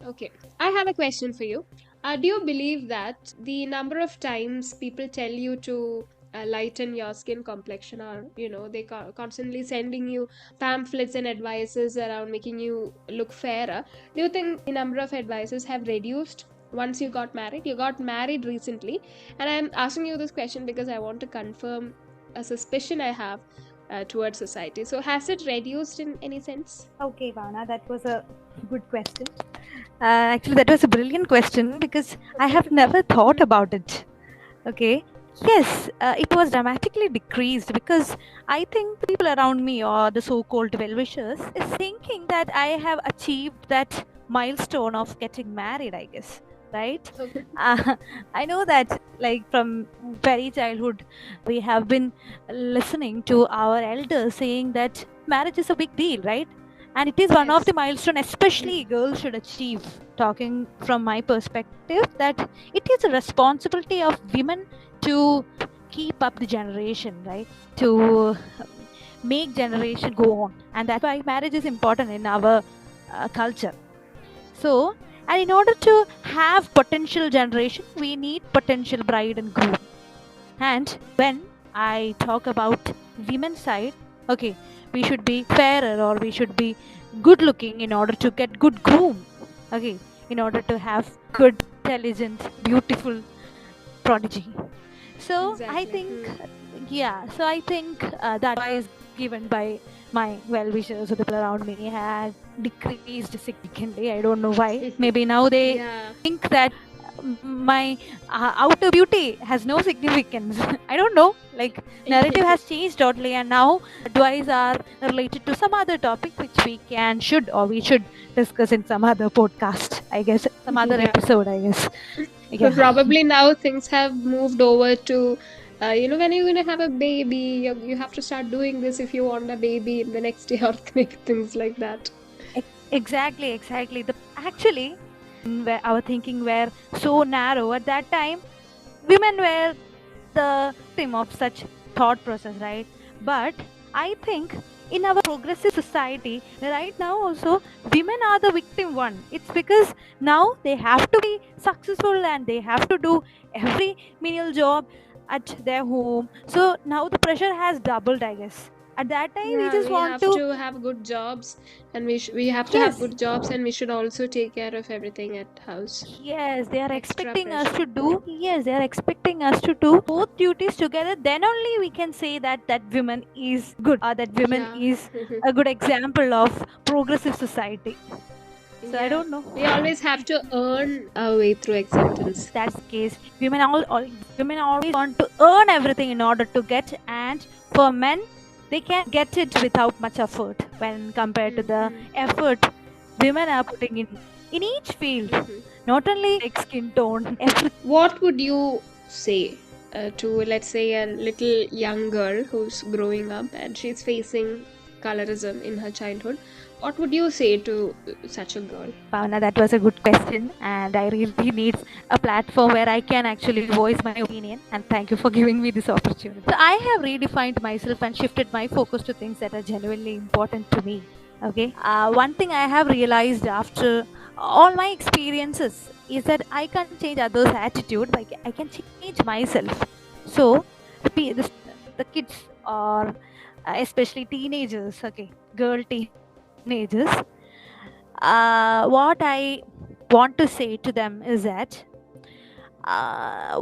Okay, I have a question for you. Do you believe that the number of times people tell you to lighten your skin complexion, or they constantly sending you pamphlets and advices around making you look fairer? Do you think the number of advices have reduced once you got married? You got married recently, and I'm asking you this question because I want to confirm a suspicion I have towards society. So, has it reduced in any sense? Okay, Vana, that was a good question. Actually, that was a brilliant question because I have never thought about it. Okay. Yes, it was dramatically decreased because I think the people around me or the so-called well-wishers is thinking that I have achieved that milestone of getting married, I guess, right? Okay. Uh, I know that like from very childhood, we have been listening to our elders saying that marriage is a big deal, right? And it is one of Yes. the milestone, especially girls should achieve. Talking from my perspective, that it is a responsibility of women to keep up the generation, right? To make generation go on, and that's why marriage is important in our culture. So, and in order to have potential generation, we need potential bride and groom. And when I talk about women's side, okay, we should be fairer or we should be good looking in order to get good groom. Okay, in order to have good, intelligent, beautiful prodigy. So I Exactly. think, yeah, so I think the advice given by my well wishers or the people around me had decreased significantly. I don't know why. Maybe now they Yeah. think that my outer beauty has no significance. I don't know. Like, narrative has changed totally, and now advice are related to some other topic which we can, should, or we should discuss in some other podcast, I guess, some other Yeah. episode, I guess. But Yeah. probably now things have moved over to, when you're going to have a baby, you have to start doing this if you want a baby in the next year, or things like that. Exactly, exactly. The actually, where our thinking were so narrow at that time, women were the victim of such thought process, right? But I think in our progressive society right now also, women are the victim one. It's because now they have to be successful and they have to do every menial job at their home. So now the pressure has doubled, I guess. At that time, we Yeah, just we want have to, to have good jobs, and we have to have yes, good jobs, and we should also take care of everything at house. yes, they are Extra expecting us pressure. to do. Yes, they are expecting us to do both duties together. Then only we can say that that woman is good, or that woman Yeah. is a good example of progressive society. So I Yeah. don't know. We always have to earn our way through acceptance. That's the case. All women always want to earn everything in order to get, and for men, they can get it without much effort when compared to the Mm-hmm. effort women are putting in each field. Not only like skin tone, everything. What would you say to, let's say, a little young girl who's growing up and she's facing colorism in her childhood? What would you say to such a girl? Bhavana, that was a good question, and I really need a platform where I can actually voice my opinion. And thank you for giving me this opportunity. So I have redefined myself and shifted my focus to things that are genuinely important to me. Okay, one thing I have realized after all my experiences is that I can't change others' attitude, but I can change myself. So the kids, or especially teenagers, okay, girl teenagers, what I want to say to them is that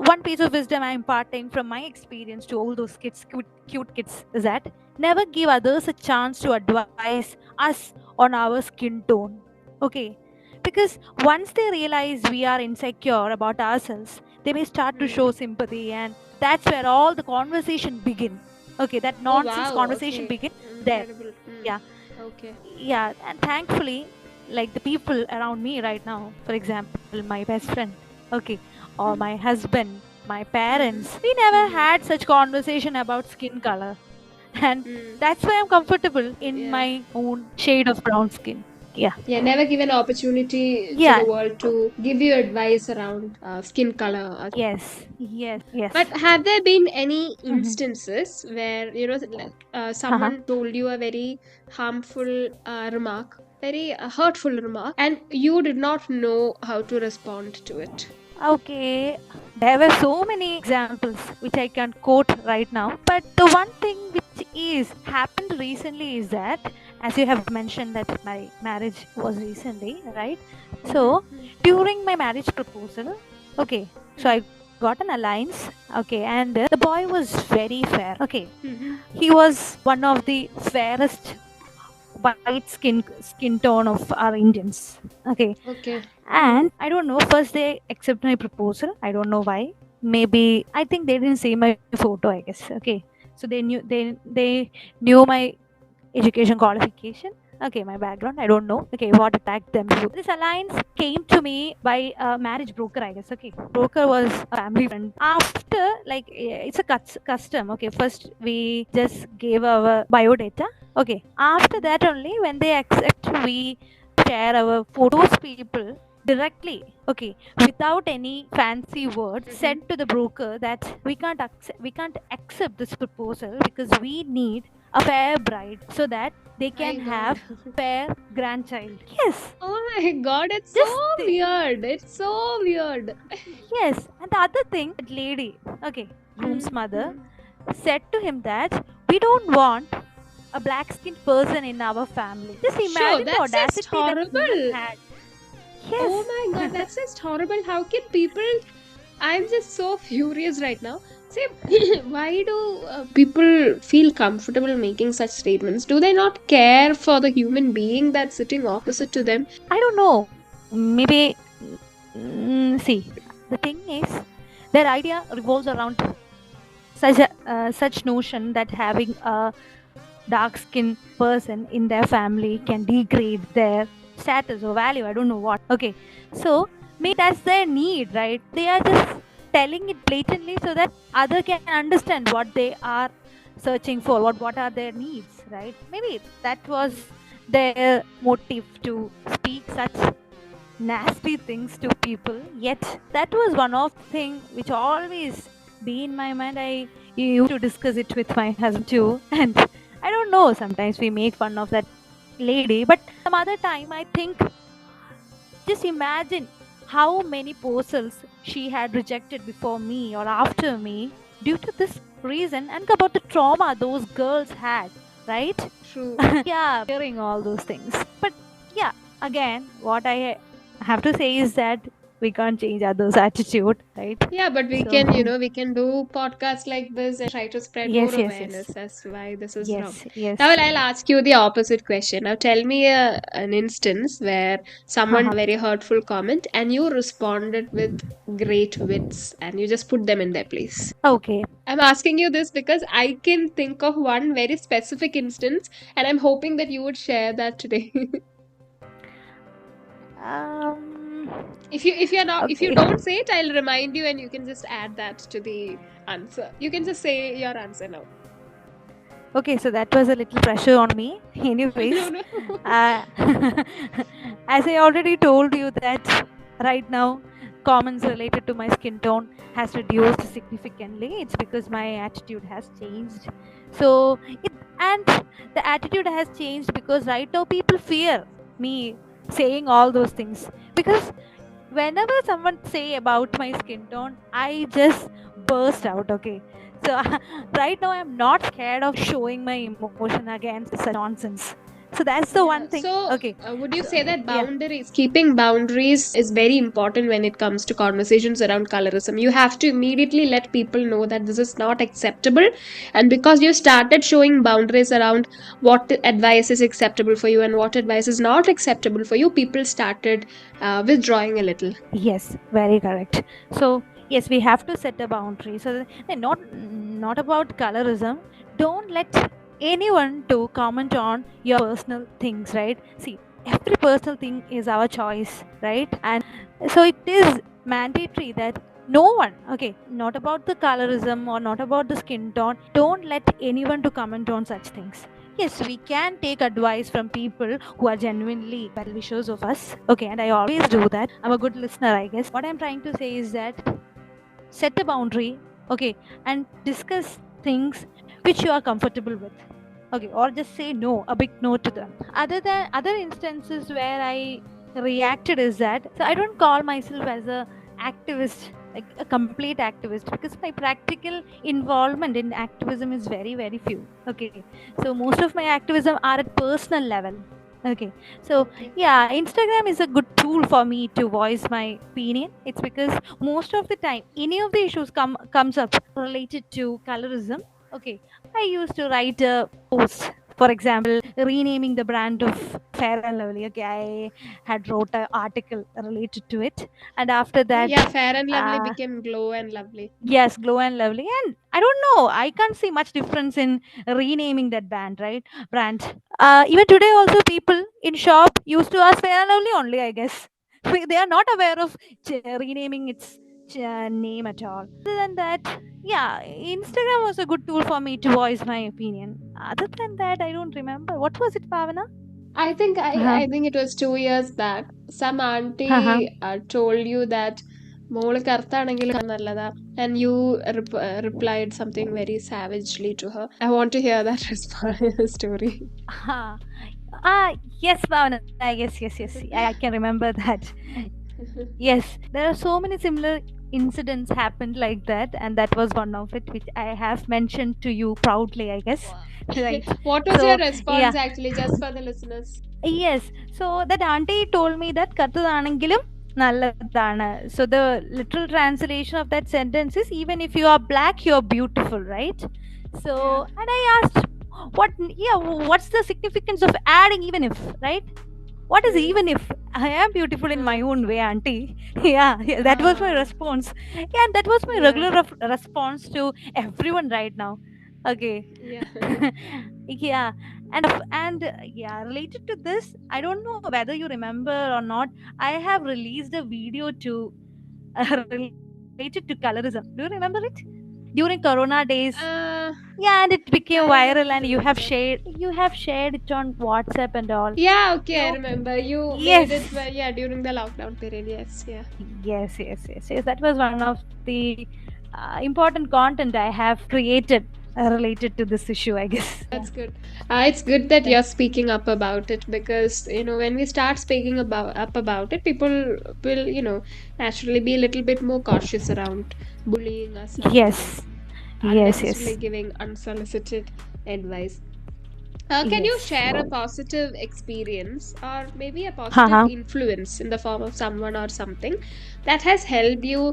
one piece of wisdom I'm imparting from my experience to all those kids, cute kids, is that never give others a chance to advise us on our skin tone. Okay, because once they realize we are insecure about ourselves, they may start to show Hmm. sympathy, and that's where all the conversation begin. Okay, that Oh, nonsense wow. conversation Okay. begin there. Incredible. Yeah, Okay. yeah, and thankfully, like the people around me right now, for example, my best friend, okay, or my husband, my Mm-hmm. parents, we never Mm-hmm. had such conversation about skin color. And Mm. that's why I'm comfortable in Yeah. my own shade of brown skin. Yeah. Yeah, never give an opportunity to Yeah. the world to give you advice around skin color. Yes. Yes. Yes. But have there been any Mm-hmm. instances where, Uh-huh. someone told you a very harmful remark, very hurtful remark, and you did not know how to respond to it. Okay, there were so many examples which I can quote right now, but the one thing which is happened recently is that, as you have mentioned, that my marriage was recently, right? So during my marriage proposal, okay, so I got an alliance, okay, and the boy was very fair, okay. He was one of the fairest white skin tone of our Indians, okay. Okay. And I don't know, first they accept my proposal, I don't know why. Maybe I think they didn't see my photo, I guess, okay. So they knew my education qualification, okay, my background, I don't know, okay, what attracted them to this alliance came to me by a marriage broker, I guess, okay. Broker was a family friend. After, like, it's a custom, okay, first we just gave our biodata, okay. After that only, when they accept, we share our photos people directly, okay, without any fancy words, said to the broker that we can't accept this proposal because we need a fair bride so that they My can God. have fair grandchild. Yes, Oh my God, it's so just weird. It's so weird. yes. And the other thing, that lady, okay, groom's mother, said to him that we don't want a black skinned person in our family. Just Sure, imagine the that's just audacity that woman horrible. had. Oh Yes. my God, that's just horrible. How can people? I'm just so furious right now. See, why do people feel comfortable making such statements? Do they not care for the human being that's sitting opposite to them? I don't know. Maybe, see, the thing is, their idea revolves around such notion that having a dark skinned person in their family can degrade their status or value. I don't know what. Okay, so maybe that's their need, right? They are just telling it blatantly so that other can understand what they are searching for, what are their needs, right? Maybe that was their motive to speak such nasty things to people. Yet that was one of the thing which always be in my mind. I used to discuss it with my husband too, and I don't know, sometimes we make fun of that lady, but some other time I think, just imagine how many proposals she had rejected before me or after me due to this reason, and about the trauma those girls had, right? True. Yeah, hearing all those things. But yeah, again, what I have to say is that we can't change others' attitude, right? Yeah, but we can, So, we can do podcasts like this and try to spread more yes, yes, yes, awareness as to why this is wrong. yes, Now, yes. well, I'll ask you the opposite question. Now, tell me an instance where someone Haha. very hurtful comment and you responded with great wits and you just put them in their place. Okay. I'm asking you this because I can think of one very specific instance and I'm hoping that you would share that today. Um. If you Okay. don't say it, I'll remind you and you can just add that to the answer. You can just say your answer now. Okay, so that was a little pressure on me. No, Anyways, no. uh, as I already told you that right now, comments related to my skin tone has reduced significantly. It's because my attitude has changed. So it and the attitude has changed because right now people fear me saying all those things, because whenever someone say about my skin tone, I just burst out, okay. So right now I'm not scared of showing my emotion against such nonsense. So that's the Yeah. one thing, So, okay. would you So say that yeah. keeping boundaries is very important when it comes to conversations around colorism? You have to immediately let people know that this is not acceptable. And because you started showing boundaries around what advice is acceptable for you and what advice is not acceptable for you, people started withdrawing a little. Yes, very correct. So yes, we have to set a boundary. So not about colorism. Don't let anyone to comment on your personal things, right? See, every personal thing is our choice, right? And so it is mandatory that no one, okay, not about the colorism or not about the skin tone, don't let anyone to comment on such things. Yes, we can take advice from people who are genuinely well wishers of us. Okay, and I always do that. I'm a good listener, I guess. What I'm trying to say is that set a boundary, okay, and discuss things which you are comfortable with. Okay, or just say no, a big no to them. Other instances where I reacted is that, so I don't call myself as a activist, like a complete activist, because my practical involvement in activism is very very few. Okay, so most Okay. of my activism are at personal level. Okay, so Okay. yeah, Instagram is a good tool for me to voice my opinion. It's because most of the time any of the issues comes up related to colorism. Okay, I used to write a post, for example, renaming the brand of Fair and Lovely. Okay, I had wrote an article related to it, and after that, Yeah, Fair and Lovely uh, became Glow and Lovely. yes, Glow and Lovely, and I don't know, I can't see much difference in renaming that band, right? Brand. Even today, also people in shop used to ask Fair and Lovely only, I guess. They are not aware of renaming its name at all. Other than that, yeah, Instagram was a good tool for me to voice my opinion. Other than that, I don't remember. What was it, Pavana? Uh-huh. I think it was 2 years back. Some Uh-huh. auntie told you that മോള് കറുത്താണെങ്കിലും നല്ലതാ, and you replied something very savagely to her. I want to hear that story. Ah, yes, Pavana. Yes. I can remember that. Yes, there are so many similar incidents happened like that, and that was one of it, which I have mentioned to you proudly, I guess. Right. What was your So, response yeah, actually, just for the listeners? yes. So that auntie told me that "Katthadanengilum nalladana." So the literal translation of that sentence is, even if you are black, you are beautiful, right? Yeah. So, and I asked, what? Yeah, what's the significance of adding even if, right? What is Hmm. even if I am beautiful in my Hmm. own way, auntie? Yeah, that was my Ah. response. Yeah, and that was my Yeah. regular response to everyone right now. Okay. Yeah. Yeah, and yeah, related to this, I don't know whether you remember or not. I have released a video to related to colorism. Do you remember it? During Corona days, Uh, yeah, and it became I viral, and don't remember. you have shared it on WhatsApp and all. Yeah, okay, I So remember. You made it, yes, yeah, during the lockdown period. Yes, yeah. yes. That was one of the important content I have created related to this issue, I guess. Yeah. That's good. It's good that Thank you're speaking up about it, because when we start speaking about it, people will naturally be a little bit more cautious around bullying us and Yes, unnecessarily yes. giving unsolicited advice. Can you Yes. share a positive experience, or maybe a positive Haha. influence in the form of someone or something that has helped you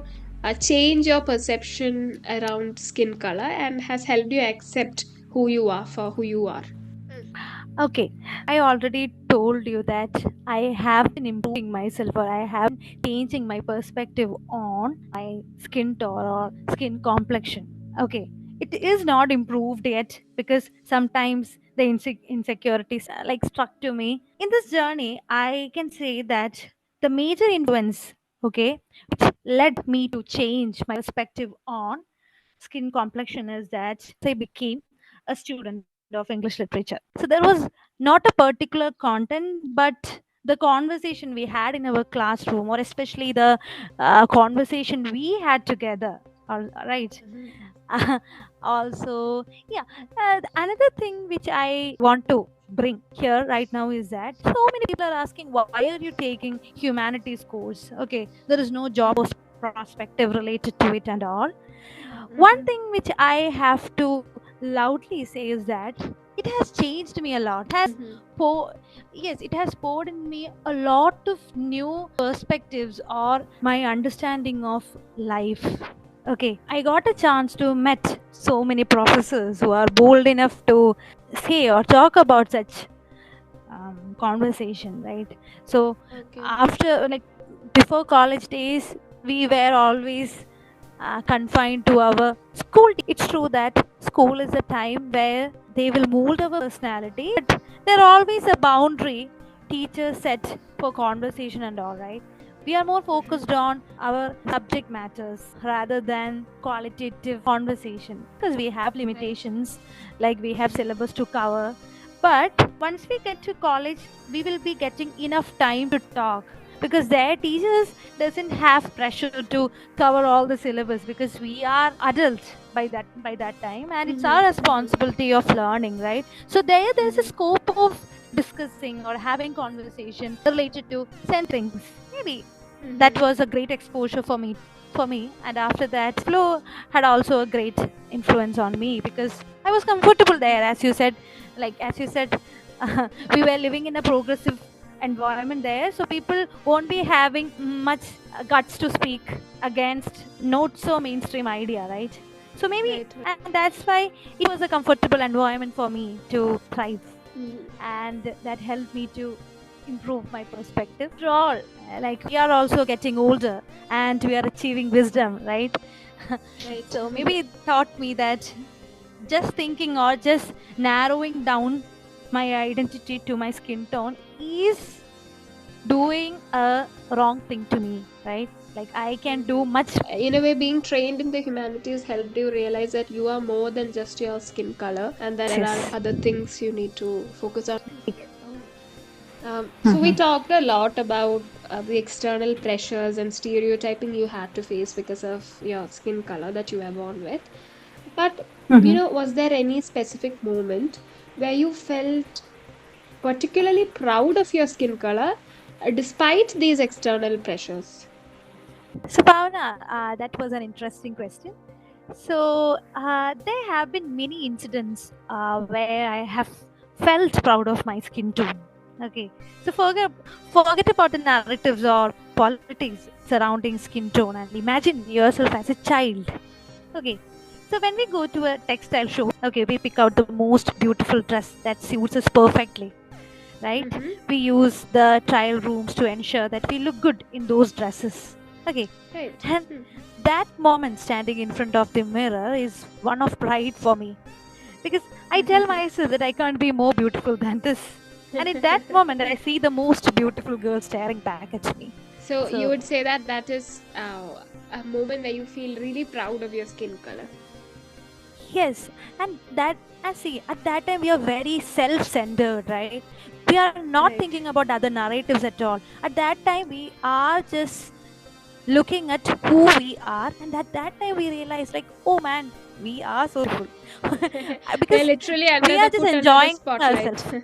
change your perception around skin color and has helped you accept who you are for who you are? Mm. Okay. I already told you that I have been improving myself, or I have been changing my perspective on my skin tone or skin complexion. Okay. It is not improved yet, because sometimes the insecurities like struck to me. In this journey, I can say that the major influence, okay, which led me to change my perspective on skin complexion is that I became a student of English literature. So there was not a particular content, but the conversation we had in our classroom, or especially the conversation we had together. All right. Mhm. Also, yeah, another thing which I want to bring here right now is that so many people are asking, why are you taking humanities course? Okay, there is no job Mhm. perspective related to it and all. One Mhm. thing which I have to loudly say is that it has changed me a lot. Mhm. Po- yes, it has poured in me a lot of new perspectives or my understanding of life. Okay, I got a chance to met so many professors who are bold enough to say or talk about such conversation, right? So Okay. after, like, before college days, we were always confined to our school. It's true that school is a time where they will mold our personality, but there always a boundary teachers set for conversation and all, right? We are more focused on our subject matters rather than qualitative conversation, because we have Right. limitations, like we have syllabus to cover. But once we get to college, we will be getting enough time to talk. because their teachers doesn't have pressure to cover all the syllabus, because we are adults by that time, and it's Mm-hmm. our Mm-hmm. responsibility of learning, right? So there's a Mm-hmm. scope of discussing or having conversation related to things. Maybe that Mm-hmm. was a great exposure for me. And after that, flow had also a great influence on me, because I was comfortable there, as you said. As you said, we were living in a progressive environment there, so people won't be having much guts to speak against not so mainstream idea, right? So maybe, Right. Right. and that's why it was a comfortable environment for me to thrive, Mm-hmm. and that helped me to improve my perspective. After all, we are also getting older and we are achieving wisdom, right? Right. So maybe it taught me that just thinking or just narrowing down my identity to my skin tone is doing a wrong thing to me, right? Like I can do much. In a way, being trained in the humanities helped you realize that you are more than just your skin color, and that Yes, there are yes. other things you need to focus on. Oh. So we Mhm. talked a lot about the external pressures and stereotyping you had to face because of your skin color that you were born with. But, Mhm. was there any specific moment where you felt particularly proud of your skin color despite these external pressures? So, Bhavana, that was an interesting question. So, there have been many incidents where I have felt proud of my skin tone. Okay, so forget about the narratives or politics surrounding skin tone, and imagine yourself as a child. Okay, so when we go to a textile show, okay, we pick out the most beautiful dress that suits us perfectly, right? Mm-hmm. We use the trial rooms to ensure that we look good in those dresses. Okay, Right. and that moment standing in front of the mirror is one of pride for me, because I tell myself that I can't be more beautiful than this. And in that moment, I see the most beautiful girl staring back at me. So you So, would say that that is a moment where you feel really proud of your skin color. yes, and that, I see, at that time we are very self centered, right? We are not Right. thinking about other narratives at all. At that time, we are just looking at who we are, and at that time we realize, like, oh man, we are so beautiful. We're Because literally we under are the just put under the enjoying spotlight. ourselves.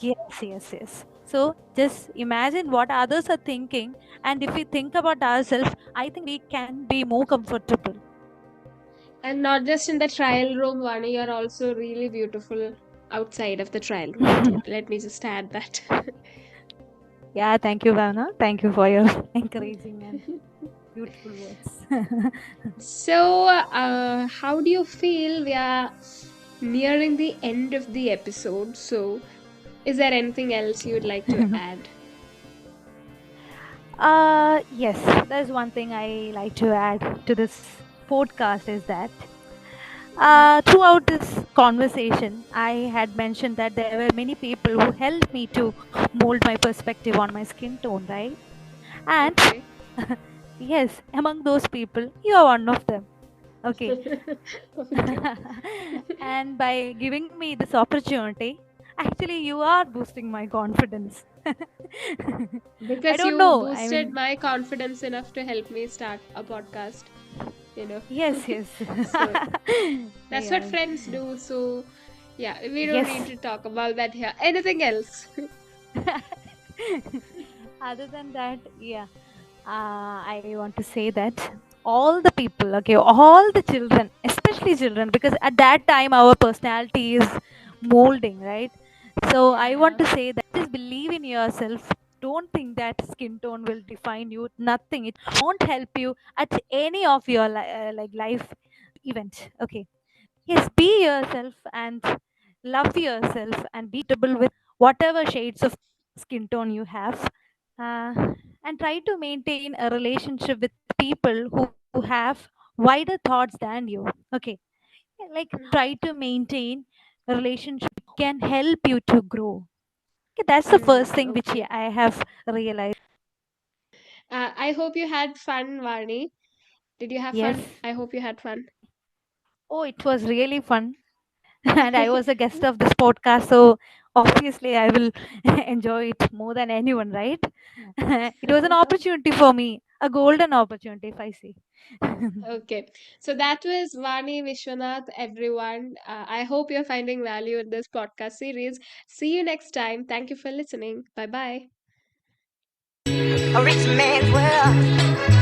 Yes, yes, yes. So just imagine what others are thinking, and if we think about ourselves, I think we can be more comfortable. And not just in the trial room, Vani, you're also really beautiful outside of the trial room. Let me just add that. Yeah, thank you, Bhavna. Thank you for your encouraging and beautiful words. So, how do you feel we are nearing the end of the episode? So, is there anything else you would like to add? Yes, there's one thing I like to add to this podcast is that throughout this conversation, I had mentioned that there were many people who helped me to mold my perspective on my skin tone, right? And Okay. yes, among those people, you are one of them. Okay. Okay. And by giving me this opportunity, actually, you are boosting my confidence. I Because don't you know. I boosted mean, my confidence enough to help me start a podcast, you know. yes, yes. So, that's what Yes. friends do. So, yeah, we don't need Yes. to talk about that here. Anything else? Other than that, yeah, I want to say that all the people, okay, all the children, especially children, because at that time our personality is molding, right? So I want Yeah. to say that just believe in yourself. Don't think that skin tone will define you. Nothing. It won't help you at any of your life event. Okay. Yes, be yourself and love yourself and be comfortable with whatever shades of skin tone you have. And try to maintain a relationship with people who have wider thoughts than you. Okay. Like try to maintain a relationship can help you to grow. Okay, that's the first thing which Okay. I have realized. I hope you had fun, Varni. Did you have Yes. fun? I hope you had fun. Oh, it was really fun. And I was a guest of this podcast. So obviously I will enjoy it more than anyone, right? It was an opportunity for me, a golden opportunity, if I say. Okay, so that was Vani Vishwanath, everyone. I hope you're finding value in this podcast series. See you next time. Thank you for listening. Bye bye. A rich man's world.